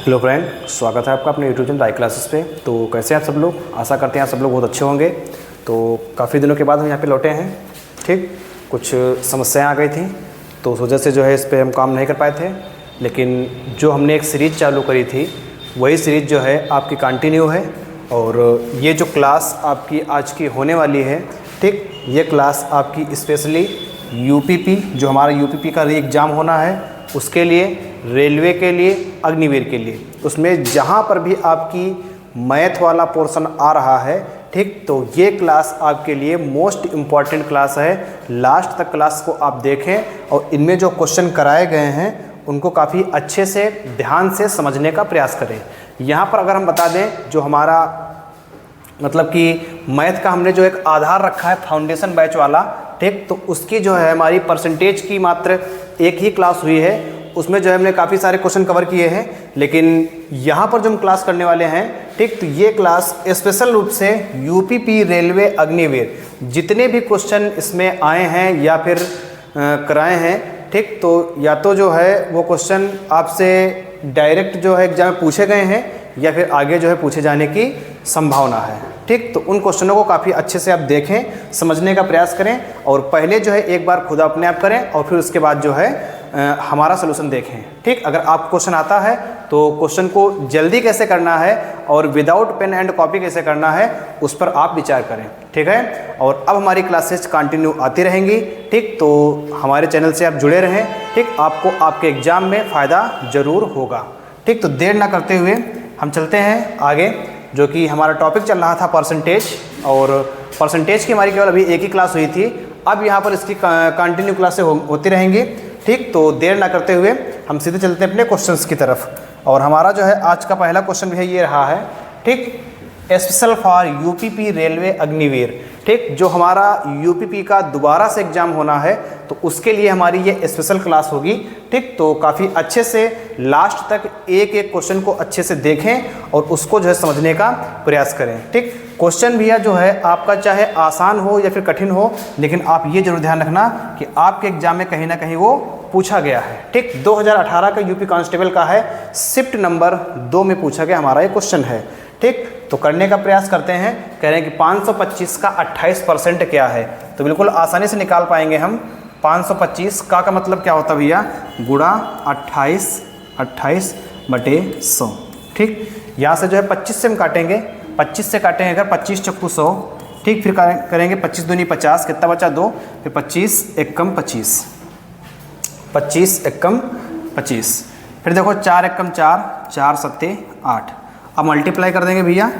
Hello friend, स्वागत है आपका अपने यूट्यूब चैनल आई क्लासेस पे। तो कैसे हैं आप सब लोग? आशा करते हैं आप सब लोग बहुत अच्छे होंगे। तो काफ़ी दिनों के बाद हम यहाँ पे लौटे हैं। ठीक, कुछ समस्याएं आ गई थी तो उस वजह से जो है इस पर हम काम नहीं कर पाए थे। लेकिन जो हमने एक सीरीज़ चालू करी थी वही सीरीज़ जो है आपकी कंटिन्यू है। और ये जो क्लास आपकी आज की होने वाली है, ठीक, ये क्लास आपकी स्पेशली यूपीपी, जो हमारा यूपीपी का री एग्ज़ाम होना है उसके लिए, रेलवे के लिए, अग्निवीर के लिए, उसमें जहाँ पर भी आपकी मैथ वाला पोर्शन आ रहा है, ठीक, तो ये क्लास आपके लिए मोस्ट इम्पॉर्टेंट क्लास है। लास्ट तक क्लास को आप देखें और इनमें जो क्वेश्चन कराए गए हैं उनको काफ़ी अच्छे से ध्यान से समझने का प्रयास करें। यहाँ पर अगर हम बता दें, जो हमारा मतलब कि मैथ का हमने जो एक आधार रखा है फाउंडेशन बैच वाला, ठीक, तो उसकी जो है हमारी परसेंटेज की मात्र एक ही क्लास हुई है। उसमें जो है हमने काफ़ी सारे क्वेश्चन कवर किए हैं। लेकिन यहाँ पर जो हम क्लास करने वाले हैं, ठीक, तो ये क्लास स्पेशल रूप से यूपीपी, रेलवे, अग्निवीर, जितने भी क्वेश्चन इसमें आए हैं या फिर कराए हैं, ठीक, तो या तो जो है वो क्वेश्चन आपसे डायरेक्ट जो है एग्जाम में पूछे गए हैं या फिर आगे जो है पूछे जाने की संभावना है। ठीक, तो उन क्वेश्चनों को काफ़ी अच्छे से आप देखें, समझने का प्रयास करें और पहले जो है एक बार खुद अपने आप करें और फिर उसके बाद जो है हमारा सलूशन देखें। ठीक, अगर आपको क्वेश्चन आता है तो क्वेश्चन को जल्दी कैसे करना है और विदाउट पेन एंड कॉपी कैसे करना है उस पर आप विचार करें। ठीक है, और अब हमारी क्लासेस कंटिन्यू आती रहेंगी। ठीक, तो हमारे चैनल से आप जुड़े रहें। ठीक, आपको आपके एग्ज़ाम में फ़ायदा ज़रूर होगा। ठीक, तो देर ना करते हुए हम चलते हैं आगे। जो कि हमारा टॉपिक चल रहा था परसेंटेज, और परसेंटेज की हमारी केवल अभी एक ही क्लास हुई थी। अब यहाँ पर इसकी कंटिन्यू क्लासें होती रहेंगी। ठीक, तो देर ना करते हुए हम सीधे चलते हैं अपने क्वेश्चंस की तरफ। और हमारा जो है आज का पहला क्वेश्चन भी है ये रहा है, ठीक, special for UPP, railway, Agniveer. ठीक, जो हमारा यूपीपी का दोबारा से एग्ज़ाम होना है तो उसके लिए हमारी ये स्पेशल क्लास होगी। ठीक, तो काफ़ी अच्छे से लास्ट तक एक एक क्वेश्चन को अच्छे से देखें और उसको जो है समझने का प्रयास करें। ठीक, क्वेश्चन भैया जो है आपका चाहे आसान हो या फिर कठिन हो, लेकिन आप ये जरूर ध्यान रखना कि आपके एग्जाम में कहीं ना कहीं वो पूछा गया है। ठीक, 2018 का यूपी कांस्टेबल का है, शिफ्ट नंबर 2 में पूछा गया हमारा ये क्वेश्चन है। ठीक, तो करने का प्रयास करते हैं। कह रहे हैं कि 525 का 28% क्या है, तो बिल्कुल आसानी से निकाल पाएंगे हम। 525 का मतलब क्या होता है भैया? गुणा 28 बटे 100। ठीक, यहाँ से जो है 25 से हम काटेंगे, 25 से काटेंगे अगर 25 चक्कू 100। ठीक, फिर करेंगे 25 दूनी 50, कितना बचा 2, फिर 25 एकम 25, 25 एकम 25, फिर देखो 4 एकम 4, 4 सत्ते 8। अब मल्टीप्लाई कर देंगे भैया,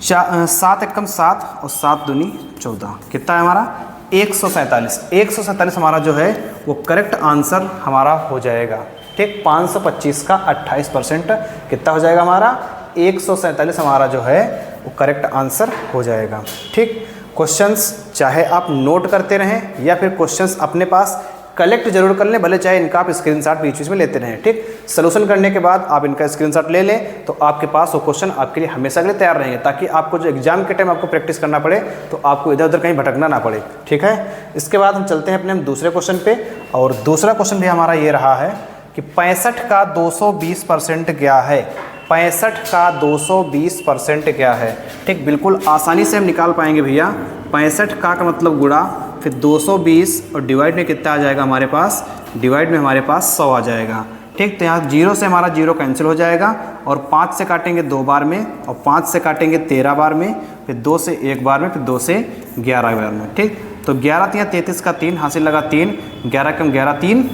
7 एकम 7 और 7 दूनी 14, कितना है हमारा 147। 147 हमारा जो है वो करेक्ट आंसर हमारा हो जाएगा। ठीक, 525 का 28% कितना हो जाएगा हमारा 147 हमारा जो है वो करेक्ट आंसर हो जाएगा। ठीक, क्वेश्चंस चाहे आप नोट करते रहें या फिर क्वेश्चंस अपने पास कलेक्ट जरूर कर लें, भले चाहे इनका आप स्क्रीनशॉट बीच बीच में लेते रहें। ठीक, सलूशन करने के बाद आप इनका स्क्रीनशॉट ले लें तो आपके पास वो क्वेश्चन आपके लिए हमेशा के लिए तैयार रहेंगे, ताकि आपको जो एग्जाम के टाइम आपको प्रैक्टिस करना पड़े तो आपको इधर उधर कहीं भटकना ना पड़े। ठीक है, इसके बाद हम चलते हैं अपने दूसरे क्वेश्चन पे। और दूसरा क्वेश्चन भी हमारा ये रहा है कि 65 का 220% क्या है? 65 का 220% क्या है? ठीक, बिल्कुल आसानी से हम निकाल पाएंगे भैया। 65 का मतलब गुणा, फिर 220 और डिवाइड में कितना आ जाएगा हमारे पास? डिवाइड में हमारे पास 100 आ जाएगा। ठीक, तो यहाँ 0 से हमारा 0 कैंसिल हो जाएगा और 5 से काटेंगे 2 बार में और 5 से काटेंगे 13 बार में, फिर 2 से 1 बार में, फिर 2 से 11 बार में। ठीक, तो 11 3 33 का 3 हासिल लगा 3, 11 कम 11 3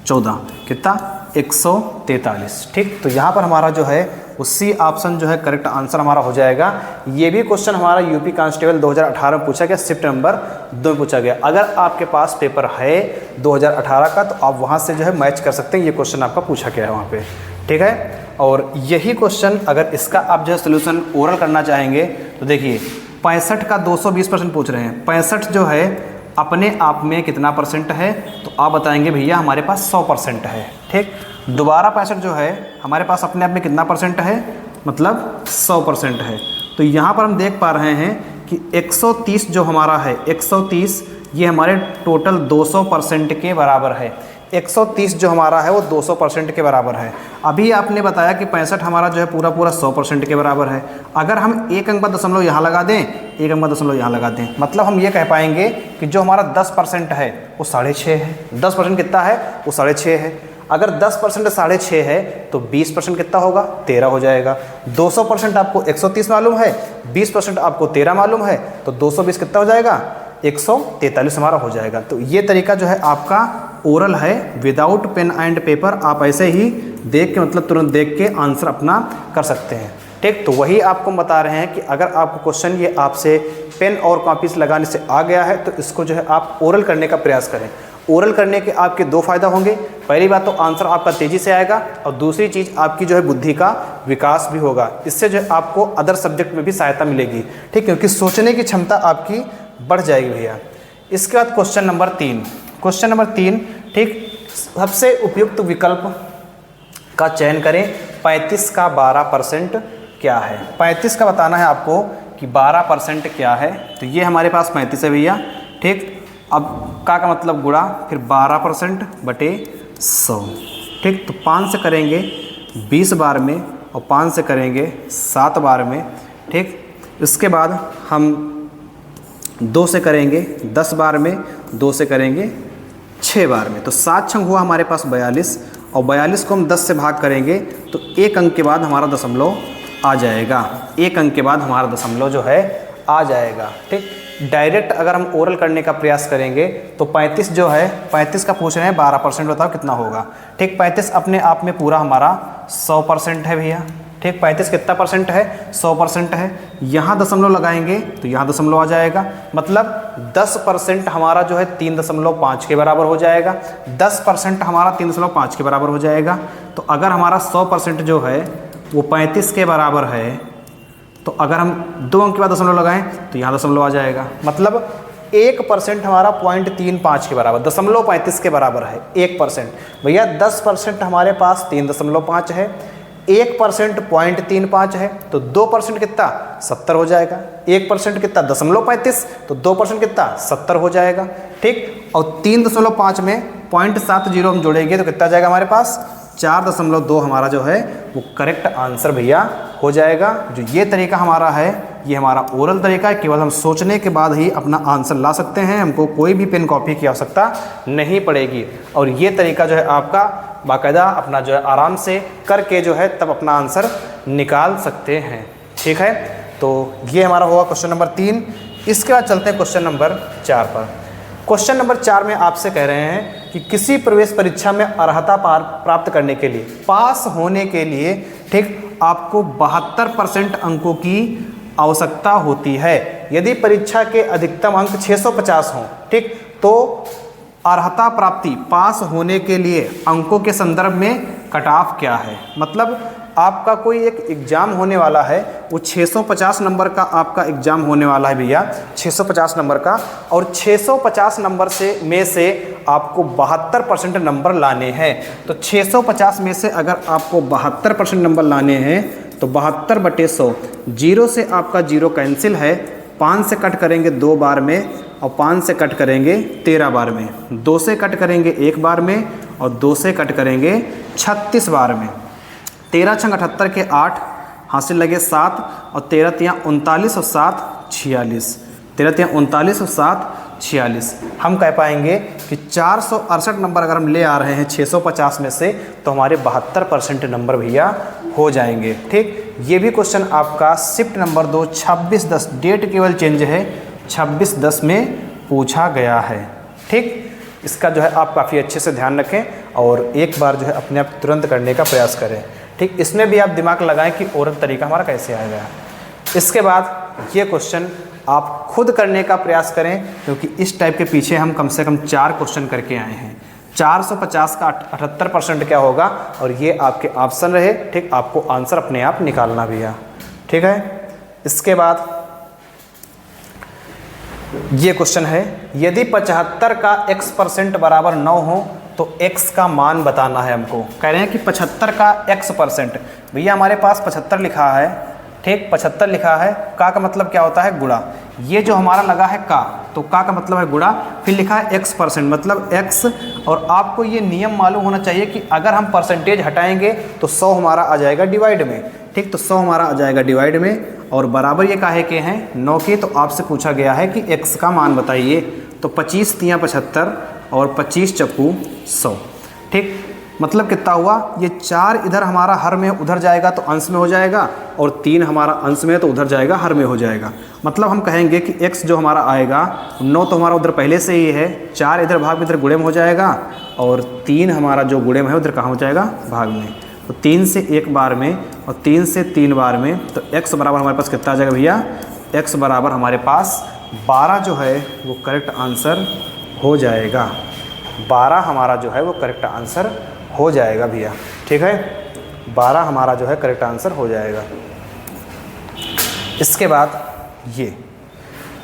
14, कितना 143। ठीक, तो यहाँ पर हमारा जो है उसी ऑप्शन जो है करेक्ट आंसर हमारा हो जाएगा। ये भी क्वेश्चन हमारा यूपी कांस्टेबल 2018 में पूछा गया, शिफ्ट नंबर 2 में पूछा गया। अगर आपके पास पेपर है 2018 का तो आप वहाँ से जो है मैच कर सकते हैं, ये क्वेश्चन आपका पूछा गया है वहाँ पे। ठीक है, और यही क्वेश्चन अगर इसका आप जो है सोल्यूशन ओरल करना चाहेंगे तो देखिए 65 का 220% पूछ रहे हैं। 65 जो है अपने आप में कितना परसेंट है, तो आप बताएंगे भैया हमारे पास 100% है। ठीक, दोबारा 65 जो है हमारे पास अपने आप में कितना परसेंट है, मतलब 100% है। तो यहाँ पर हम देख पा रहे हैं कि 130 जो हमारा है, 130 ये हमारे टोटल 200% के बराबर है। 130 जो हमारा है वो 200% के बराबर है। अभी आपने बताया कि 65 हमारा जो है पूरा पूरा 100% के बराबर है। अगर हम एक अंक बाद दशमलव यहाँ लगा दें, एक अंक बाद दशमलव यहाँ लगा दें, मतलब हम ये कह पाएंगे कि जो हमारा 10% है वो 6.5 है। 10% कितना है? वो 6.5 है। अगर 10% 6.5 है तो 20% कितना होगा? 13 हो जाएगा। 200% आपको 130 मालूम है, 20% आपको 13 मालूम है, तो 220 कितना हो जाएगा? 143 हमारा हो जाएगा। तो ये तरीका जो है आपका ओरल है, विदाउट पेन एंड पेपर। आप ऐसे ही देख के, मतलब तुरंत देख के आंसर अपना कर सकते हैं। ठीक, तो वही आपको बता रहे हैं कि अगर आपको क्वेश्चन ये आपसे पेन और कॉपी से लगाने से आ गया है तो इसको जो है आप ओरल करने का प्रयास करें। ओरल करने के आपके 2 फ़ायदा होंगे। पहली बात तो आंसर आपका तेज़ी से आएगा, और दूसरी चीज़ आपकी जो है बुद्धि का विकास भी होगा। इससे जो है आपको अदर सब्जेक्ट में भी सहायता मिलेगी। ठीक, क्योंकि सोचने की क्षमता आपकी बढ़ जाएगी भैया। इसके बाद क्वेश्चन नंबर 3। क्वेश्चन नंबर 3, ठीक, सबसे उपयुक्त विकल्प का चयन करें। 35 का 12% क्या है? 35 का बताना है आपको कि 12% क्या है। तो ये हमारे पास 35 है भैया। ठीक, अब का मतलब गुणा, फिर 12% बटे 100। ठीक, तो 5 से करेंगे 20 बार में, और 5 से करेंगे 7 बार में। ठीक, इसके बाद हम 2 से करेंगे 10 बार में, 2 से करेंगे 6 बार में। तो 7 छंग हुआ हमारे पास 42, और 42 को हम 10 से भाग करेंगे तो 1 अंक के बाद हमारा दशमलव आ जाएगा। 1 अंक के बाद हमारा दशमलव जो है आ जाएगा। ठीक, डायरेक्ट अगर हम ओरल करने का प्रयास करेंगे तो 35 जो है, 35 का पूछ रहे हैं 12% बताओ कितना होगा। ठीक, 35 अपने आप में पूरा हमारा 100% है भैया। ठीक, 35 कितना परसेंट है? 100% है। यहाँ दशमलव लगाएंगे तो यहाँ दशमलव आ जाएगा, मतलब 10% हमारा जो है 3.5 के बराबर हो जाएगा। 10% हमारा 3.5 के बराबर हो जाएगा। तो अगर हमारा 100% जो है वो 35 के बराबर है, तो अगर हम 2 अंक के बाद दशमलव लगाएं तो यहाँ दशमलव आ जाएगा, मतलब 1% हमारा 0.35 के बराबर, 0.35 के बराबर है 1%। भैया 10% हमारे पास 3.5 है, 1% 0.35 है, तो 2% कितना? 70 हो जाएगा। 1% कितना? 0.35, तो 2% कितना? 70 हो जाएगा। ठीक, और 3.5 में 0.70 हम जोड़ेंगे तो कितना जाएगा हमारे पास? 4.2 हमारा जो है वो करेक्ट आंसर भैया हो जाएगा। जो ये तरीका हमारा है, ये हमारा ओरल तरीका है। केवल हम सोचने के बाद ही अपना आंसर ला सकते हैं, हमको कोई भी पेन कॉपी की आवश्यकता नहीं पड़ेगी। और ये तरीका जो है आपका बाकायदा अपना जो है आराम से करके जो है तब अपना आंसर निकाल सकते हैं। ठीक है, तो ये हमारा होगा क्वेश्चन नंबर 3। इसके बाद चलते हैं क्वेश्चन नंबर 4 पर। क्वेश्चन नंबर 4 में आपसे कह रहे हैं कि किसी प्रवेश परीक्षा में अर्हता प्राप्त करने के लिए, पास होने के लिए, ठीक, आपको 72% अंकों की आवश्यकता होती है। यदि परीक्षा के अधिकतम अंक 650 हों, ठीक, तो अर्हता प्राप्ति, पास होने के लिए अंकों के संदर्भ में कट ऑफ क्या है? मतलब आपका कोई एक एग्ज़ाम होने वाला है, वो 650 नंबर का आपका एग्ज़ाम होने वाला है भैया, 650 नंबर का, और 650 नंबर में से आपको 72% नंबर लाने हैं। तो 650 में से अगर आपको 72% नंबर लाने हैं तो 72/100, 0 से आपका 0 कैंसिल है, 5 से कट करेंगे 2 बार में, और 5 से कट करेंगे 13 बार में, 2 से कट करेंगे 1 बार में, और 2 से कट करेंगे 36 बार में। 13 छंग 78 के 8, हासिल लगे 7, और 13 तियाँ 39 और 7 46, 13 तियाँ 39 और 7 46। हम कह पाएंगे कि 468 नंबर अगर हम ले आ रहे हैं 650 में से, तो हमारे 72% नंबर भैया हो जाएंगे। ठीक, ये भी क्वेश्चन आपका शिफ्ट नंबर 2 26/10, डेट केवल चेंज है, 26/10 में पूछा गया है। ठीक, इसका जो है आप काफ़ी अच्छे से ध्यान रखें और एक बार जो है अपने आप तुरंत करने का प्रयास करें। ठीक, इसमें भी आप दिमाग लगाएं कि ओरल तरीका हमारा कैसे आएगा। इसके बाद ये क्वेश्चन आप खुद करने का प्रयास करें, क्योंकि इस टाइप के पीछे हम कम से कम 4 क्वेश्चन करके आए हैं। 450 का 78% क्या होगा, और ये आपके ऑप्शन रहे। ठीक, आपको आंसर अपने आप निकालना भैया। ठीक है, इसके बाद ये क्वेश्चन है, यदि 75 का x% बराबर 9 हो तो x का मान बताना है हमको। कह रहे हैं कि 75 का x%, भैया हमारे पास 75 लिखा है। ठीक, 75 लिखा है, का मतलब क्या होता है? गुणा। ये जो हमारा लगा है का, तो का मतलब है गुणा, फिर लिखा है x%, मतलब x। और आपको ये नियम मालूम होना चाहिए कि अगर हम परसेंटेज हटाएंगे तो 100 हमारा आ जाएगा डिवाइड में, ठीक। तो 100 हमारा आ जाएगा डिवाइड में, और बराबर ये काहे के हैं 9 के। तो आपसे पूछा गया है कि x का मान बताइए। तो 25 तियाँ 75 और 25 चक्कू 100, ठीक। मतलब कितना हुआ, ये 4 इधर हमारा हर में उधर जाएगा तो अंश में हो जाएगा, और 3 हमारा अंश में तो उधर जाएगा हर में हो जाएगा। मतलब हम कहेंगे कि x जो हमारा आएगा 9 तो हमारा उधर पहले से ही है, 4 इधर भाग में इधर गुणे में हो जाएगा, और 3 हमारा जो गुणे में है उधर कहाँ हो जाएगा भाग में। तो 3 से 1 बार में और 3 से 3 बार में, तो x बराबर हमारे पास कितना आ जाएगा भैया, x बराबर हमारे पास 12 जो है वो करेक्ट आंसर हो जाएगा। 12 हमारा जो है वो करेक्ट आंसर हो जाएगा भैया, ठीक है। 12 हमारा जो है करेक्ट आंसर हो जाएगा। इसके बाद ये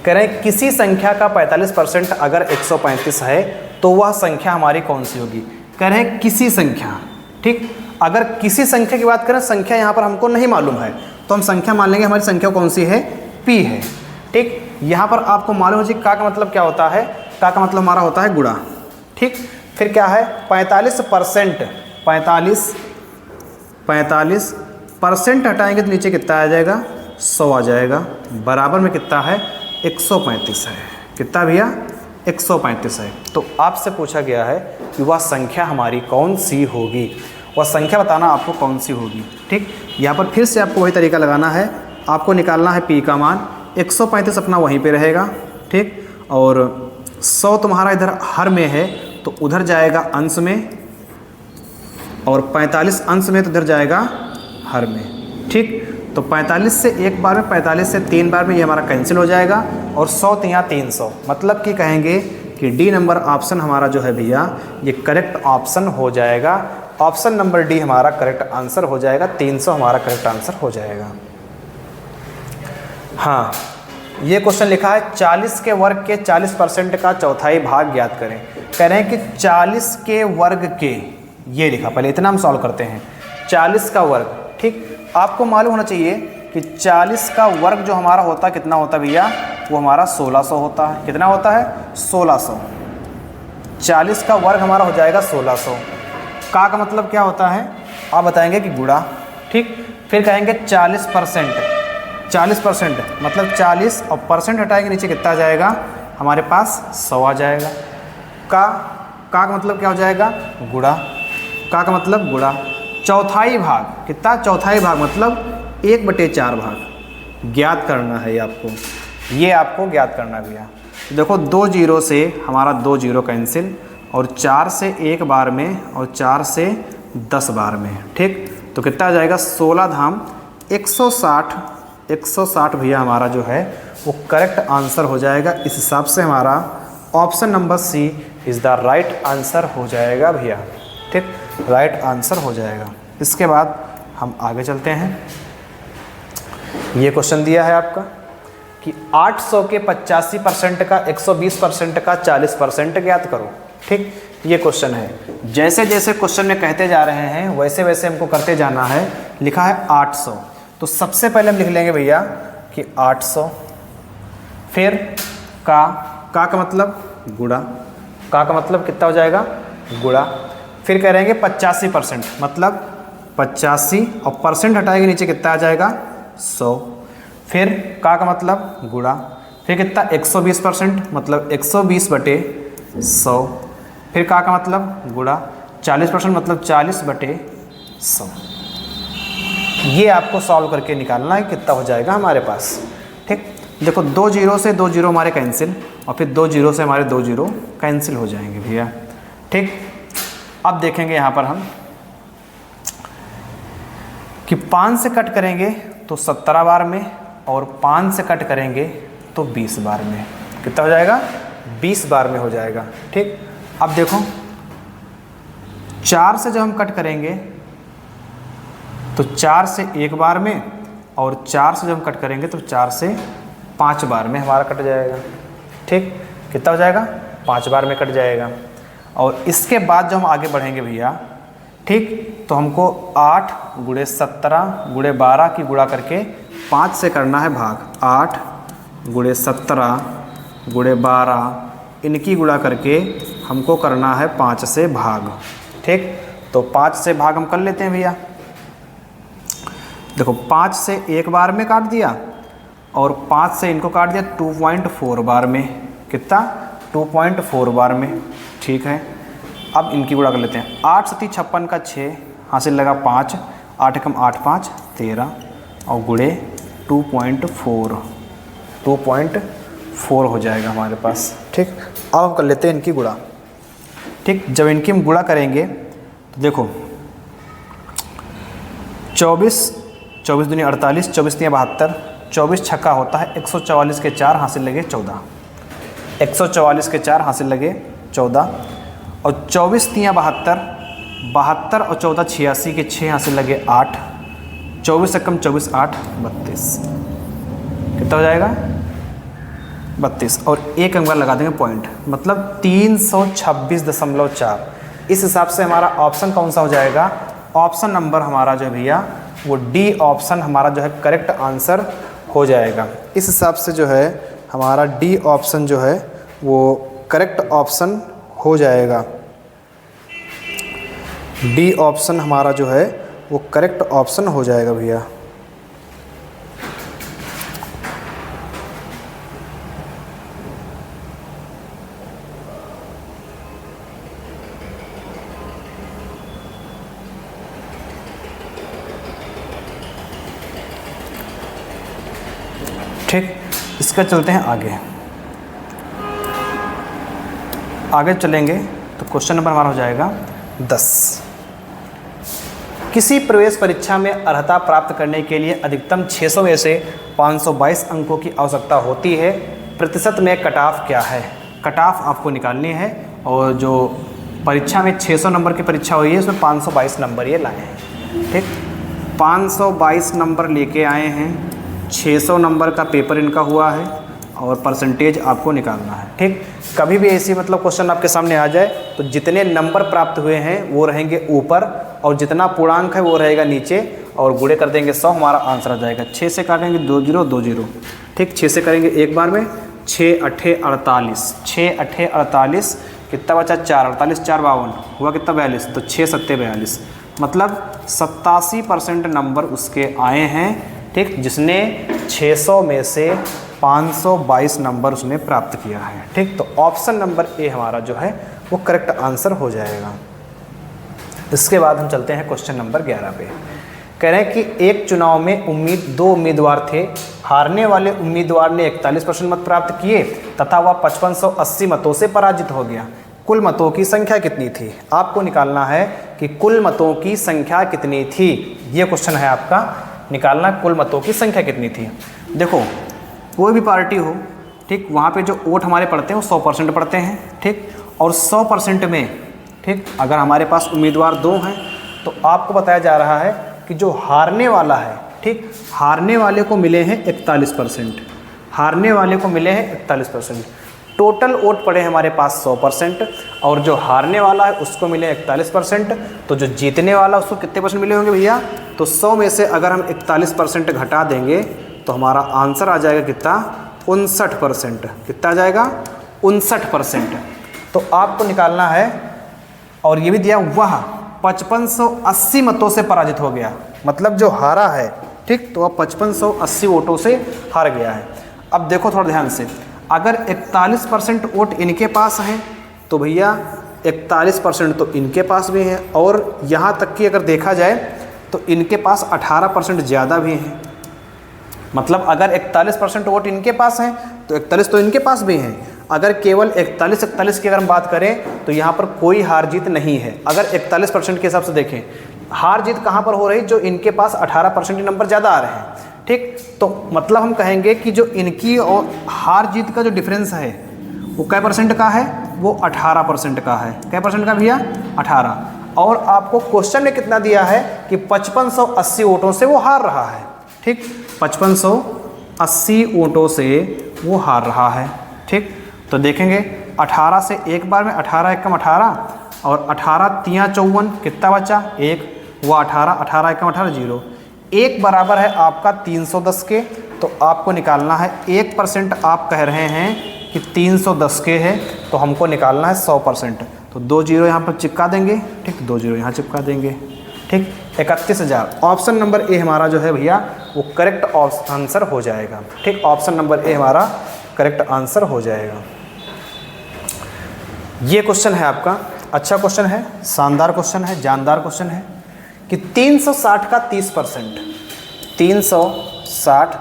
कह रहे हैं किसी संख्या का 45% अगर 135 है तो वह संख्या हमारी कौन सी होगी। कह रहे हैं किसी संख्या, ठीक। अगर किसी संख्या की बात करें, संख्या यहाँ पर हमको नहीं मालूम है, तो हम संख्या मान लेंगे हमारी संख्या कौन सी है, p है, ठीक। यहाँ पर आपको मालूम हो जी का मतलब क्या होता है, का मतलब हमारा होता है गुणा, ठीक। फिर क्या है 45%, 45% हटाएंगे तो नीचे कितना आ जाएगा 100 आ जाएगा, बराबर में कितना है 135 है। कितना भैया 135 है। तो आपसे पूछा गया है कि वह संख्या हमारी कौन सी होगी, वह संख्या बताना आपको कौन सी होगी, ठीक। यहाँ पर फिर से आपको वही तरीका लगाना है, आपको निकालना है p का मान। 135 अपना वहीं पे रहेगा, ठीक। और 100 तुम्हारा इधर हर में है तो उधर जाएगा अंश में, और 45 अंश में तो उधर जाएगा हर में, ठीक। तो 45 से 1 बार में, 45 से 3 बार में ये हमारा कैंसिल हो जाएगा, और 100 तियाँ 300, मतलब कि कहेंगे कि डी नंबर ऑप्शन हमारा जो है भैया ये करेक्ट ऑप्शन हो जाएगा। ऑप्शन नंबर डी हमारा करेक्ट आंसर हो जाएगा, 300 हमारा करेक्ट आंसर हो जाएगा। हाँ, ये क्वेश्चन लिखा है 40 के वर्ग के 40% का चौथाई भाग ज्ञात करें। कह रहे हैं कि 40 के वर्ग के, ये लिखा, पहले इतना हम सॉल्व करते हैं। 40 का वर्ग, ठीक। आपको मालूम होना चाहिए कि 40 का वर्ग जो हमारा होता है कितना होता है भैया, वो हमारा 1600 होता है। कितना होता है 1600। 40 का वर्ग हमारा हो जाएगा 1600। का मतलब क्या होता है आप बताएंगे कि गुणा, ठीक। फिर कहेंगे 40%, 40% मतलब 40 और परसेंट हटाएंगे नीचे कितना आ जाएगा हमारे पास 100 आ जाएगा। का मतलब क्या हो जाएगा गुणा, का मतलब गुणा। चौथाई भाग कितना, चौथाई भाग मतलब 1/4 भाग ज्ञात करना है आपको, ये आपको ज्ञात करना भैया। देखो 2 जीरो से हमारा 2 जीरो कैंसिल, और 4 से 1 बार में और 4 से 10 बार में, ठीक। तो कितना आ जाएगा 16 धाम 160, 160 भैया हमारा जो है वो करेक्ट आंसर हो जाएगा। इस हिसाब से हमारा option number C is the right answer हो जाएगा भैया, ठीक, राइट आंसर हो जाएगा। इसके बाद हम आगे चलते हैं। ये क्वेश्चन दिया है आपका कि 800 के 85% का 120% का 40% ज्ञात करो, ठीक। ये क्वेश्चन है। जैसे जैसे क्वेश्चन में कहते जा रहे हैं वैसे वैसे हमको करते जाना है। लिखा है 800, तो सबसे पहले हम लिख लेंगे भैया कि 800, फिर का मतलब गुणा, का मतलब कितना हो जाएगा गुणा। फिर कह रहेंगे 85%, मतलब 85 और परसेंट हटाएंगे नीचे कितना आ जाएगा 100। फिर का मतलब गुणा, फिर कितना 120%, मतलब 120/100। फिर का मतलब गुणा, 40% मतलब 40/100। ये आपको सॉल्व करके निकालना है कितना हो जाएगा हमारे पास, ठीक। देखो 2 जीरो से 2 जीरो हमारे कैंसिल, और फिर 2 जीरो से हमारे 2 जीरो कैंसिल हो जाएंगे भैया, ठीक। अब देखेंगे यहाँ पर हम कि 5 से कट करेंगे तो 17 बार में, और 5 से कट करेंगे तो 20 बार में। कितना हो जाएगा 20 बार में हो जाएगा, ठीक। अब देखो 4 से जब हम कट करेंगे तो 4 से 1 बार में, और 4 से जब हम कट करेंगे तो 4 से 5 बार में हमारा कट जाएगा, ठीक। कितना हो जाएगा 5 बार में कट जाएगा। और इसके बाद जब हम आगे बढ़ेंगे भैया, ठीक, तो हमको 8 × 17 × 12 की गुणा करके 5 से करना है भाग। 8 गुणे 17 गुणे 12, इनकी गुणा करके हमको करना है 5 से भाग। ठीक, तो 5 से भाग हम कर लेते हैं भैया। देखो 5 से एक बार में काट दिया और 5 से इनको काट दिया 2.4 बार में। कितना? 2.4 बार में। ठीक है, अब इनकी गुणा कर लेते हैं। 8 सती 56 का 6 हासिल लगा 5, 8 एकम 8 5 13 और गुणे 2.4 हो जाएगा हमारे पास। ठीक, अब हम कर लेते हैं इनकी गुणा। ठीक, जब इनकी हम गुणा करेंगे तो देखो 24 दूनी 48, 24 तियाँ 72, 24 छक्का होता है 144 के 4 हासिल लगे 14, 144 के 4 हासिल लगे 14 और 24 तियाँ 72, 72 और 14 86 के 6 हासिल लगे 8, 24 एकम 24 8 32। कितना हो जाएगा? 32 और एक अंक लगा देंगे पॉइंट, मतलब 326.4। इस हिसाब से हमारा ऑप्शन कौन सा हो जाएगा? ऑप्शन नंबर हमारा जो भैया वो डी ऑप्शन हमारा जो है करेक्ट आंसर हो जाएगा। इस हिसाब से जो है हमारा डी ऑप्शन जो है वो करेक्ट ऑप्शन हो जाएगा। डी ऑप्शन हमारा जो है वो करेक्ट ऑप्शन हो जाएगा भैया। ठीक, इसका चलते हैं आगे चलेंगे तो क्वेश्चन नंबर हमारा हो जाएगा 10। किसी प्रवेश परीक्षा में अर्हता प्राप्त करने के लिए अधिकतम 600 में से 522 अंकों की आवश्यकता होती है, प्रतिशत में कट ऑफ क्या है? कट ऑफ आपको निकालनी है और जो परीक्षा में 600 नंबर की परीक्षा हुई है उसमें 522 नंबर ये लाए हैं। ठीक, 522 नंबर लेके आए हैं, 600 नंबर का पेपर इनका हुआ है और परसेंटेज आपको निकालना है। ठीक, कभी भी ऐसी मतलब क्वेश्चन आपके सामने आ जाए तो जितने नंबर प्राप्त हुए हैं वो रहेंगे ऊपर और जितना पूर्णांक है वो रहेगा नीचे और गुणे कर देंगे 100, हमारा आंसर आ जाएगा। 6 से काटेंगे 2 0 2 0। ठीक, 6 से करेंगे एक बार में 6 8 48, 6 8 48 कितना बचा? 4, 48 4 52 हुआ कितना? 42। तो 6 7 42 मतलब 87% नंबर उसके आए हैं। ठीक, जिसने 600 में से 522 नंबर उसने प्राप्त किया है। ठीक, तो ऑप्शन नंबर ए हमारा जो है वो करेक्ट आंसर हो जाएगा। इसके बाद हम चलते हैं क्वेश्चन नंबर 11 पे। कह रहे हैं कि एक चुनाव में 2 उम्मीदवार थे, हारने वाले उम्मीदवार ने 41% मत प्राप्त किए तथा वह 5580 मतों से पराजित हो गया। कुल मतों की संख्या कितनी थी? आपको निकालना है कि कुल मतों की संख्या कितनी थी। ये क्वेश्चन है आपका, निकालना कुल मतों की संख्या कितनी थी। देखो कोई भी पार्टी हो, ठीक, वहाँ पे जो वोट हमारे पड़ते हैं वो 100% पड़ते हैं। ठीक, और 100% में ठीक अगर हमारे पास उम्मीदवार 2 हैं तो आपको बताया जा रहा है कि जो हारने वाला है, ठीक, हारने वाले को मिले हैं 41%, हारने वाले को मिले हैं 41%। टोटल वोट पड़े हैं हमारे पास 100% और जो हारने वाला है उसको मिले 41%। तो जो जीतने वाला उसको कितने परसेंट मिले होंगे भैया? तो 100 में से अगर हम 41% घटा देंगे तो हमारा आंसर आ जाएगा कितना? 59%। कितना आ जाएगा? 59%। तो आपको निकालना है और ये भी दिया वह 5580 मतों से पराजित हो गया, मतलब जो हारा है, ठीक, तो वह 5580 वोटों से हार गया है। अब देखो थोड़ा ध्यान से, अगर 41% वोट इनके पास हैं तो भैया 41% तो इनके पास भी हैं और यहाँ तक कि अगर देखा जाए तो इनके पास 18% ज़्यादा भी हैं। मतलब अगर 41% वोट इनके पास हैं तो 41 तो इनके पास भी हैं। अगर केवल 41 की अगर हम बात करें तो यहाँ पर कोई हार जीत नहीं है। अगर 41% के हिसाब से देखें, हार जीत कहाँ पर हो रही? जो इनके पास 18% नंबर ज़्यादा आ रहे हैं। ठीक, तो मतलब हम कहेंगे कि जो इनकी और हार जीत का जो डिफरेंस है वो कै परसेंट का है? वो 18% का है। कै परसेंट का भैया? 18। और आपको क्वेश्चन में कितना दिया है कि 5580 वोटों से वो हार रहा है। ठीक, 5580 वोटों से वो हार रहा है। ठीक, तो देखेंगे 18 से एक बार में 18 एकम 18 और 18 तियाँ 54 कितना बचा? 1, वो 18 18 एकम 18 0, 1 बराबर है आपका 310 के, तो आपको निकालना है 1% आप कह रहे हैं कि 310 के है, तो हमको निकालना है 100%। तो 2 जीरो यहाँ पर चिपका देंगे, ठीक, 2 जीरो यहाँ चिपका देंगे, ठीक, 31,000। ऑप्शन नंबर ए हमारा जो है भैया वो करेक्ट आंसर हो जाएगा, ठीक, ऑप्शन नंबर ए हमारा करेक्ट आंसर हो जाएगा। ये क्वेश्चन है आपका, अच्छा क्वेश्चन है, शानदार क्वेश्चन है, जानदार क्वेश्चन है कि 360 का 30%, 360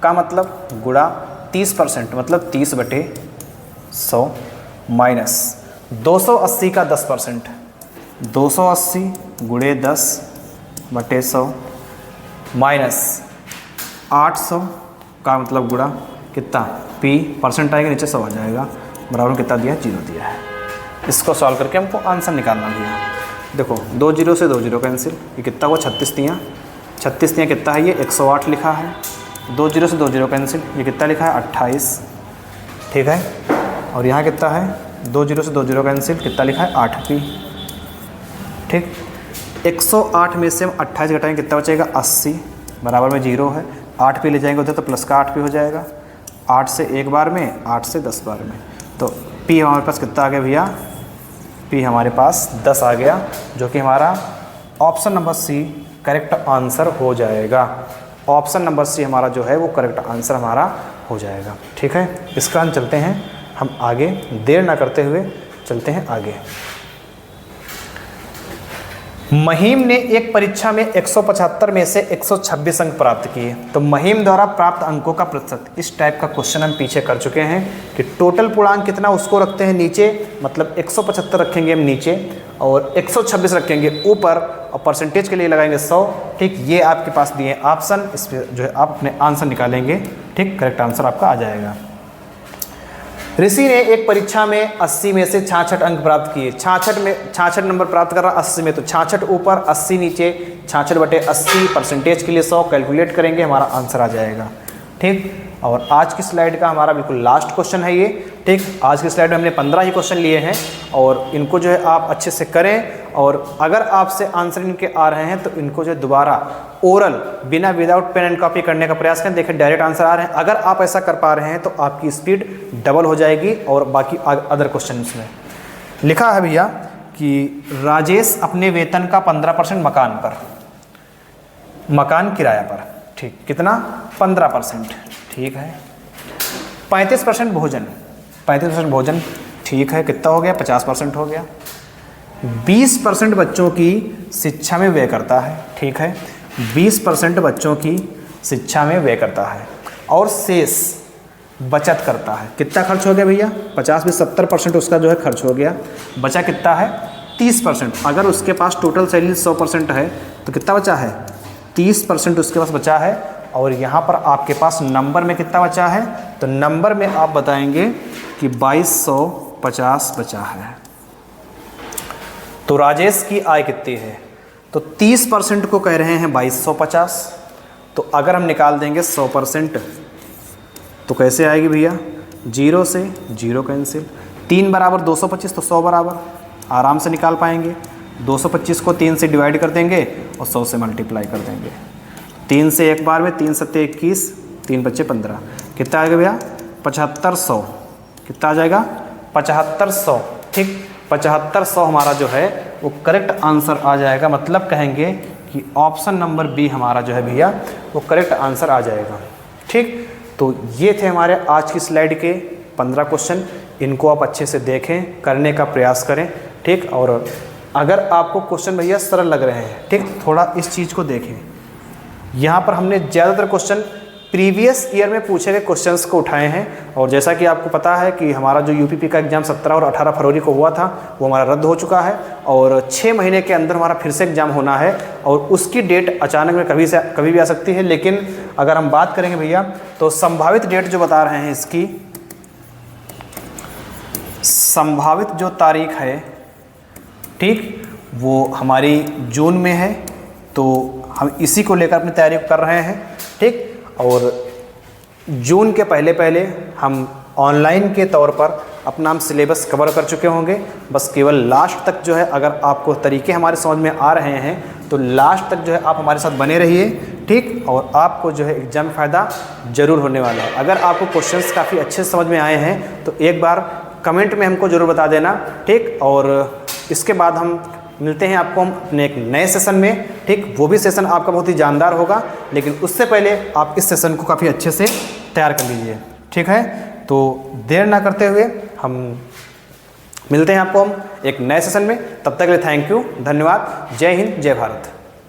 का मतलब गुणा 30% मतलब 30/100 माइनस 280 का 10%, 280 गुणे 10/100 माइनस 800 का मतलब गुणा कितना, पी परसेंट आएगा नीचे 100 आ जाएगा, बराबर कितना दिया, 0 दिया है। इसको सॉल्व करके हमको आंसर निकालना दिया। देखो 2 जीरो से 2 जीरो कैंसिल, ये कितना हुआ 36 दिया, 36 दिया कितना है, ये 108 लिखा है। 2 जीरो से 2 जीरो कैंसिल, ये कितना लिखा है 28, ठीक है। और यहाँ कितना है 2 जीरो से 2 जीरो कैंसिल, कितना लिखा है 8p, ठीक। 108 में से हम 28 घटाएंगे कितना बचेगा 80, बराबर में 0 है। 8p ले जाएंगे उधर तो प्लस का 8p हो जाएगा, 8 से 1 बार में, 8 से 10 बार में, तो p हमारे पास कितना आ गया भैया, p हमारे पास 10 आ गया, जो कि हमारा option number C correct answer हो जाएगा। ऑप्शन नंबर सी हमारा जो है वो करेक्ट आंसर हमारा हो जाएगा, ठीक है। इसका हम चलते हैं, हम आगे देर ना करते हुए चलते हैं आगे। महिम ने एक परीक्षा में 175 में से 126 अंक प्राप्त किए, तो महिम द्वारा प्राप्त अंकों का प्रतिशत, इस टाइप का क्वेश्चन हम पीछे कर चुके हैं कि टोटल पूर्णांक कितना उसको रखते हैं नीचे, मतलब 175 रखेंगे हम नीचे और 126 रखेंगे ऊपर और परसेंटेज के लिए लगाएंगे 100, ठीक। ये आपके पास दिए ऑप्शन, इस पर जो है आप अपने आंसर निकालेंगे, ठीक, करेक्ट आंसर आपका आ जाएगा। ऋषि ने एक परीक्षा में 80 में से 66 अंक प्राप्त किए, 66 नंबर प्राप्त कर रहा 80 में, तो 66 ऊपर 80 नीचे, 66/80 परसेंटेज के लिए 100 कैलकुलेट करेंगे, हमारा आंसर आ जाएगा, ठीक। और आज की स्लाइड का हमारा बिल्कुल लास्ट क्वेश्चन है ये, ठीक। आज की स्लाइड में हमने 15 ही क्वेश्चन लिए हैं और इनको जो है आप अच्छे से करें, और अगर आपसे आंसर इनके आ रहे हैं तो इनको जो है दोबारा ओरल बिना विदाउट पेन एंड कॉपी करने का प्रयास करें। देखें डायरेक्ट आंसर आ रहे हैं, अगर आप ऐसा कर पा रहे हैं तो आपकी स्पीड डबल हो जाएगी। और बाकी अदर क्वेश्चन में लिखा है भैया कि राजेश अपने वेतन का 15% मकान किराया पर, ठीक, कितना 15%, ठीक है। 35% भोजन, 35% भोजन, ठीक है, कितना हो गया 50% हो गया। 20% बच्चों की शिक्षा में व्यय करता है, ठीक है, 20% बच्चों की शिक्षा में व्यय करता है और शेष बचत करता है। कितना खर्च हो गया भैया, 50 में 70% उसका जो है खर्च हो गया, बचा कितना है 30%। अगर उसके पास टोटल सैलरी 100% है तो कितना बचा है 30% उसके पास बचा है। और यहाँ पर आपके पास नंबर में कितना बचा है, तो नंबर में आप बताएंगे कि 2250 बचा है। तो राजेश की आय कितनी है, तो 30% को कह रहे हैं 2250, तो अगर हम निकाल देंगे 100% तो कैसे आएगी भैया, 0 से 0 कैंसिल, 3 बराबर 225 तो 100 बराबर आराम से निकाल पाएंगे। 225 को 3 से डिवाइड कर देंगे और 100 से मल्टीप्लाई कर देंगे। 3 से एक बार में 3 सत्ते 21, 3 बच्चे 15, कितना आएगा भैया 7500, कितना आ जाएगा 7500, ठीक। 7500 हमारा जो है वो करेक्ट आंसर आ जाएगा, मतलब कहेंगे कि ऑप्शन नंबर बी हमारा जो है भैया वो करेक्ट आंसर आ जाएगा, ठीक। तो ये थे हमारे आज की स्लाइड के 15 क्वेश्चन, इनको आप अच्छे से देखें, करने का प्रयास करें, ठीक। और अगर आपको क्वेश्चन भैया सरल लग रहे हैं, ठीक, थोड़ा इस चीज़ को देखें। यहाँ पर हमने ज़्यादातर क्वेश्चन प्रीवियस ईयर में पूछे गए क्वेश्चंस को उठाए हैं। और जैसा कि आपको पता है कि हमारा जो यूपीपी का एग्ज़ाम 17 और 18 फरवरी को हुआ था वो हमारा रद्द हो चुका है और 6 महीने के अंदर हमारा फिर से एग्ज़ाम होना है। और उसकी डेट अचानक में कभी भी आ सकती है, लेकिन अगर हम बात करेंगे भैया तो संभावित डेट जो बता रहे हैं, इसकी संभावित जो तारीख है, ठीक, वो हमारी जून में है। तो हम इसी को लेकर अपनी तैयारी कर रहे हैं, ठीक। और जून के पहले हम ऑनलाइन के तौर पर अपना हम सिलेबस कवर कर चुके होंगे। बस केवल लास्ट तक जो है, अगर आपको तरीके हमारे समझ में आ रहे हैं तो लास्ट तक जो है आप हमारे साथ बने रहिए, ठीक। और आपको जो है एग्ज़ाम में फ़ायदा ज़रूर होने वाला है। अगर आपको क्वेश्चंस काफ़ी अच्छे से समझ में आए हैं तो एक बार कमेंट में हमको ज़रूर बता देना, ठीक। और इसके बाद हम मिलते हैं आपको हम अपने एक नए सेशन में, ठीक। वो भी सेशन आपका बहुत ही जानदार होगा, लेकिन उससे पहले आप इस सेशन को काफ़ी अच्छे से तैयार कर लीजिए, ठीक है। तो देर ना करते हुए हम मिलते हैं आपको हम एक नए सेशन में। तब तक के लिए थैंक यू, धन्यवाद। जय हिंद, जय भारत।